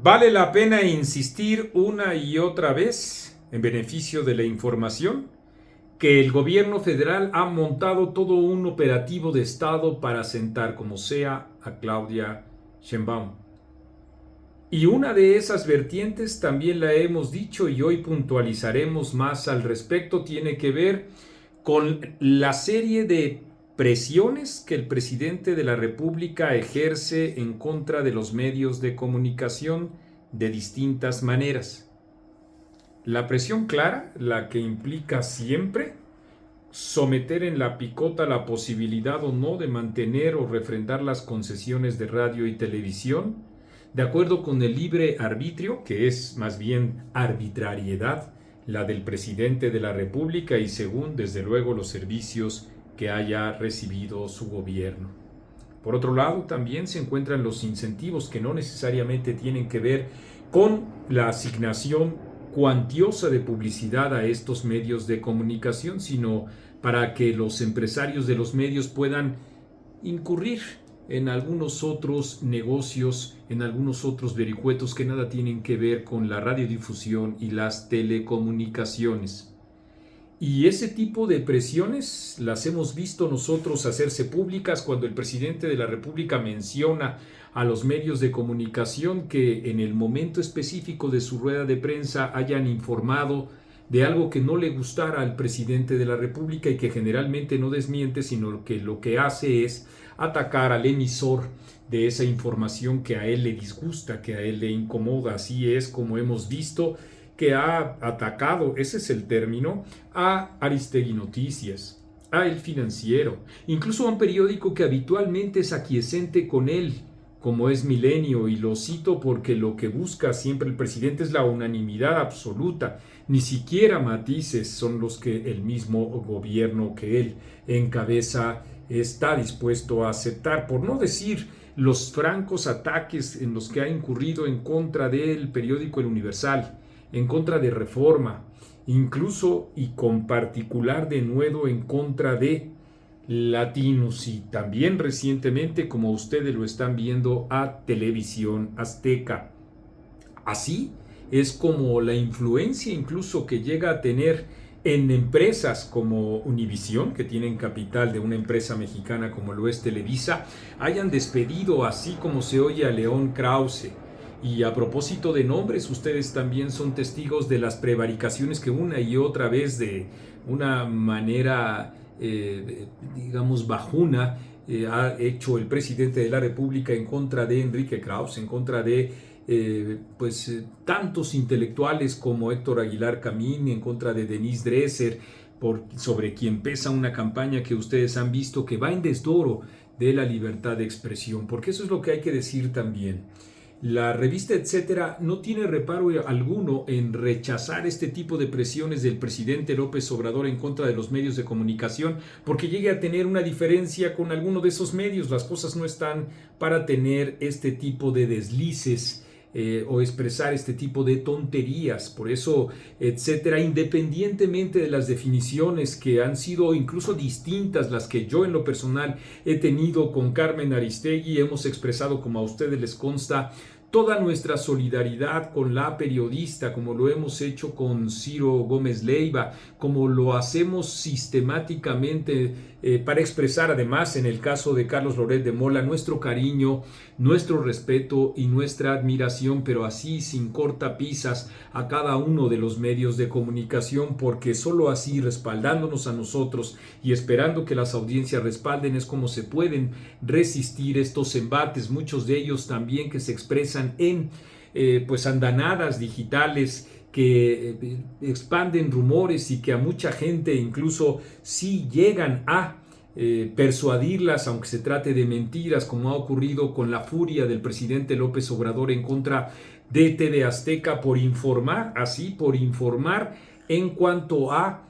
Vale la pena insistir una y otra vez, en beneficio de la información, que el gobierno federal ha montado todo un operativo de Estado para sentar como sea a Claudia Sheinbaum. Y una de esas vertientes, también la hemos dicho y hoy puntualizaremos más al respecto, tiene que ver con la serie de presiones que el presidente de la República ejerce en contra de los medios de comunicación de distintas maneras. La presión clara, la que implica siempre someter en la picota la posibilidad o no de mantener o refrendar las concesiones de radio y televisión, de acuerdo con el libre arbitrio, que es más bien arbitrariedad, la del presidente de la República y según, desde luego, los servicios que haya recibido su gobierno. Por otro lado, también se encuentran los incentivos que no necesariamente tienen que ver con la asignación cuantiosa de publicidad a estos medios de comunicación, sino para que los empresarios de los medios puedan incurrir en algunos otros negocios, en algunos otros vericuetos que nada tienen que ver con la radiodifusión y las telecomunicaciones. Y ese tipo de presiones las hemos visto nosotros hacerse públicas cuando el presidente de la República menciona a los medios de comunicación que en el momento específico de su rueda de prensa hayan informado de algo que no le gustara al presidente de la República y que generalmente no desmiente, sino que lo que hace es atacar al emisor de esa información que a él le disgusta, que a él le incomoda. Así es como hemos visto que ha atacado, ese es el término, a Aristegui Noticias, a El Financiero, incluso a un periódico que habitualmente es aquiescente con él, como es Milenio, y lo cito porque lo que busca siempre el presidente es la unanimidad absoluta, ni siquiera matices son los que el mismo gobierno que él encabeza está dispuesto a aceptar, por no decir los francos ataques en los que ha incurrido en contra del periódico El Universal, en contra de Reforma, incluso y con particular denuedo en contra de Latinus y también recientemente, como ustedes lo están viendo, a Televisión Azteca. Así es como la influencia incluso que llega a tener en empresas como Univisión, que tienen capital de una empresa mexicana como lo es Televisa, hayan despedido, así como se oye, a León Krause. Y a propósito de nombres, ustedes también son testigos de las prevaricaciones que una y otra vez de una manera, digamos, bajuna, ha hecho el presidente de la República en contra de Enrique Krause, en contra de tantos intelectuales como Héctor Aguilar Camín, en contra de Denise Dresser, sobre quien pesa una campaña que ustedes han visto que va en desdoro de la libertad de expresión, porque eso es lo que hay que decir también. La revista Etcétera no tiene reparo alguno en rechazar este tipo de presiones del presidente López Obrador en contra de los medios de comunicación porque llegue a tener una diferencia con alguno de esos medios. Las cosas no están para tener este tipo de deslices o expresar este tipo de tonterías. Por eso, Etcétera, independientemente de las definiciones que han sido incluso distintas, las que yo en lo personal he tenido con Carmen Aristegui, hemos expresado, como a ustedes les consta, toda nuestra solidaridad con la periodista, como lo hemos hecho con Ciro Gómez Leiva, como lo hacemos sistemáticamente para expresar además en el caso de Carlos Loret de Mola nuestro cariño, nuestro respeto y nuestra admiración, pero así sin cortapisas a cada uno de los medios de comunicación, porque solo así, respaldándonos a nosotros y esperando que las audiencias respalden, es como se pueden resistir estos embates, muchos de ellos también que se expresan en andanadas digitales que expanden rumores y que a mucha gente incluso sí llegan a persuadirlas, aunque se trate de mentiras, como ha ocurrido con la furia del presidente López Obrador en contra de TV Azteca por informar en cuanto a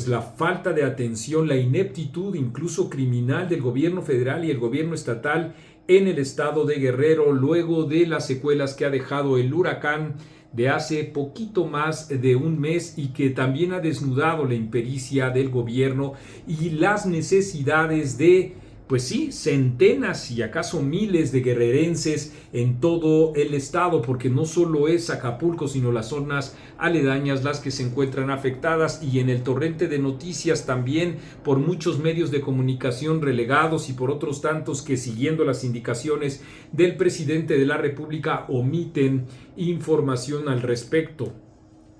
la falta de atención, la ineptitud incluso criminal del gobierno federal y el gobierno estatal en el estado de Guerrero, luego de las secuelas que ha dejado el huracán de hace poquito más de un mes y que también ha desnudado la impericia del gobierno y las necesidades de pues sí, centenas y acaso miles de guerrerenses en todo el estado, porque no solo es Acapulco, sino las zonas aledañas las que se encuentran afectadas, y en el torrente de noticias también por muchos medios de comunicación relegados y por otros tantos que, siguiendo las indicaciones del presidente de la República, omiten información al respecto.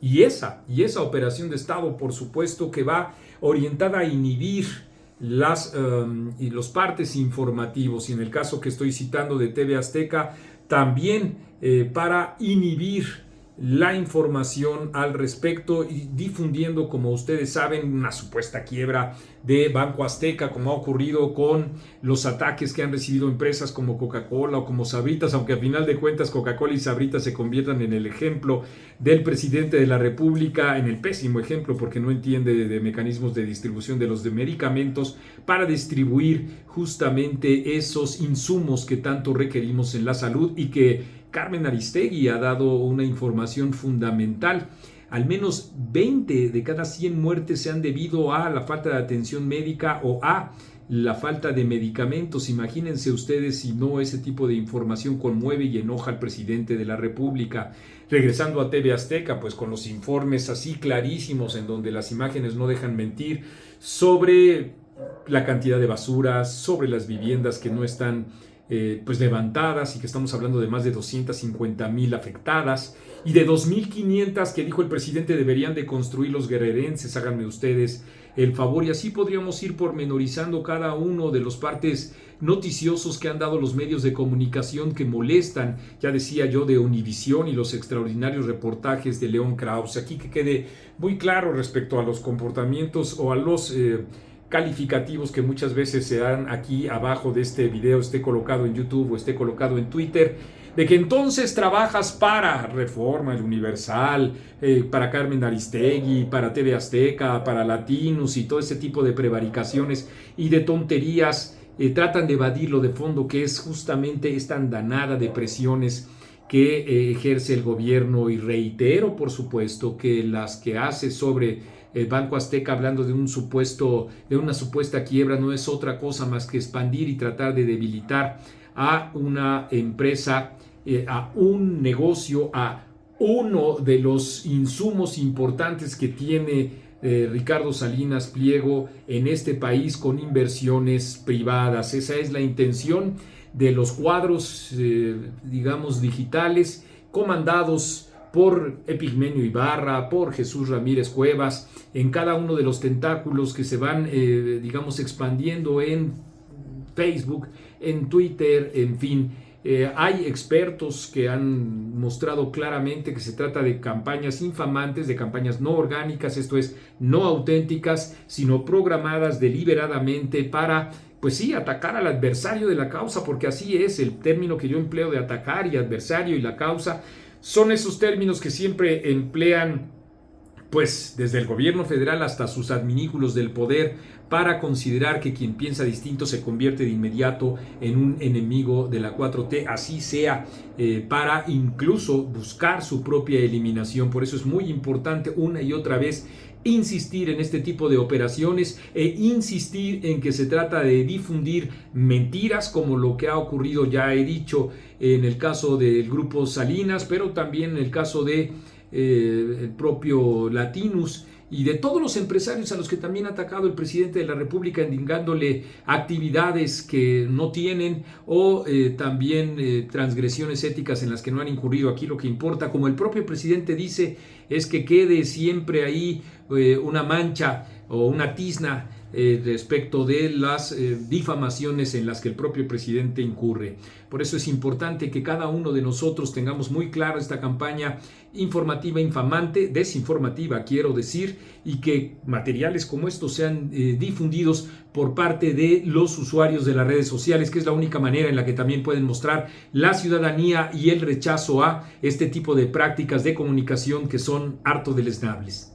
Y esa operación de Estado, por supuesto, que va orientada a inhibir y los partes informativos, y en el caso que estoy citando de TV Azteca, también para inhibir la información al respecto y difundiendo, como ustedes saben, una supuesta quiebra de Banco Azteca, como ha ocurrido con los ataques que han recibido empresas como Coca-Cola o como Sabritas, aunque a final de cuentas Coca-Cola y Sabritas se conviertan en el ejemplo del presidente de la República, en el pésimo ejemplo, porque no entiende de mecanismos de distribución de los medicamentos para distribuir justamente esos insumos que tanto requerimos en la salud, y que Carmen Aristegui ha dado una información fundamental. Al menos 20 de cada 100 muertes se han debido a la falta de atención médica o a la falta de medicamentos. Imagínense ustedes si no ese tipo de información conmueve y enoja al presidente de la República. Regresando a TV Azteca, pues con los informes así clarísimos en donde las imágenes no dejan mentir sobre la cantidad de basuras, sobre las viviendas que no están pues levantadas, y que estamos hablando de más de 250,000 afectadas y de 2,500 que dijo el presidente deberían de construir los guerrerenses. Háganme ustedes el favor, y así podríamos ir pormenorizando cada uno de los partes noticiosos que han dado los medios de comunicación que molestan, ya decía yo, de Univisión y los extraordinarios reportajes de León Krause. Aquí que quede muy claro respecto a los comportamientos o a los calificativos que muchas veces se dan aquí abajo de este video, esté colocado en YouTube o esté colocado en Twitter, de que entonces trabajas para Reforma, El Universal, para Carmen Aristegui, para TV Azteca, para Latinos y todo ese tipo de prevaricaciones y de tonterías. Tratan de evadir lo de fondo, que es justamente esta andanada de presiones que ejerce el gobierno, y reitero, por supuesto, que las que hace sobre el Banco Azteca, hablando de una supuesta quiebra, no es otra cosa más que expandir y tratar de debilitar a una empresa, a un negocio, a uno de los insumos importantes que tiene Ricardo Salinas Pliego en este país, con inversiones privadas. Esa es la intención de los cuadros, digamos, digitales, comandados por Epigmenio Ibarra, por Jesús Ramírez Cuevas, en cada uno de los tentáculos que se van, digamos, expandiendo en Facebook, en Twitter, en fin. Hay expertos que han mostrado claramente que se trata de campañas infamantes, de campañas no orgánicas, esto es, no auténticas, sino programadas deliberadamente para, pues sí, atacar al adversario de la causa, porque así es el término que yo empleo, de atacar y adversario y la causa. Son esos términos que siempre emplean, pues, desde el gobierno federal hasta sus adminículos del poder, para considerar que quien piensa distinto se convierte de inmediato en un enemigo de la 4T, así sea para incluso buscar su propia eliminación. Por eso es muy importante una y otra vez insistir en este tipo de operaciones e insistir en que se trata de difundir mentiras, como lo que ha ocurrido, ya he dicho, en el caso del grupo Salinas, pero también en el caso de el propio Latinus y de todos los empresarios a los que también ha atacado el presidente de la República, indicándole actividades que no tienen o también transgresiones éticas en las que no han incurrido. Aquí lo que importa, como el propio presidente dice, es que quede siempre ahí una mancha o una tizna respecto de las difamaciones en las que el propio presidente incurre. Por eso es importante que cada uno de nosotros tengamos muy clara esta campaña informativa infamante, desinformativa quiero decir, y que materiales como estos sean difundidos por parte de los usuarios de las redes sociales, que es la única manera en la que también pueden mostrar la ciudadanía y el rechazo a este tipo de prácticas de comunicación que son harto deleznables.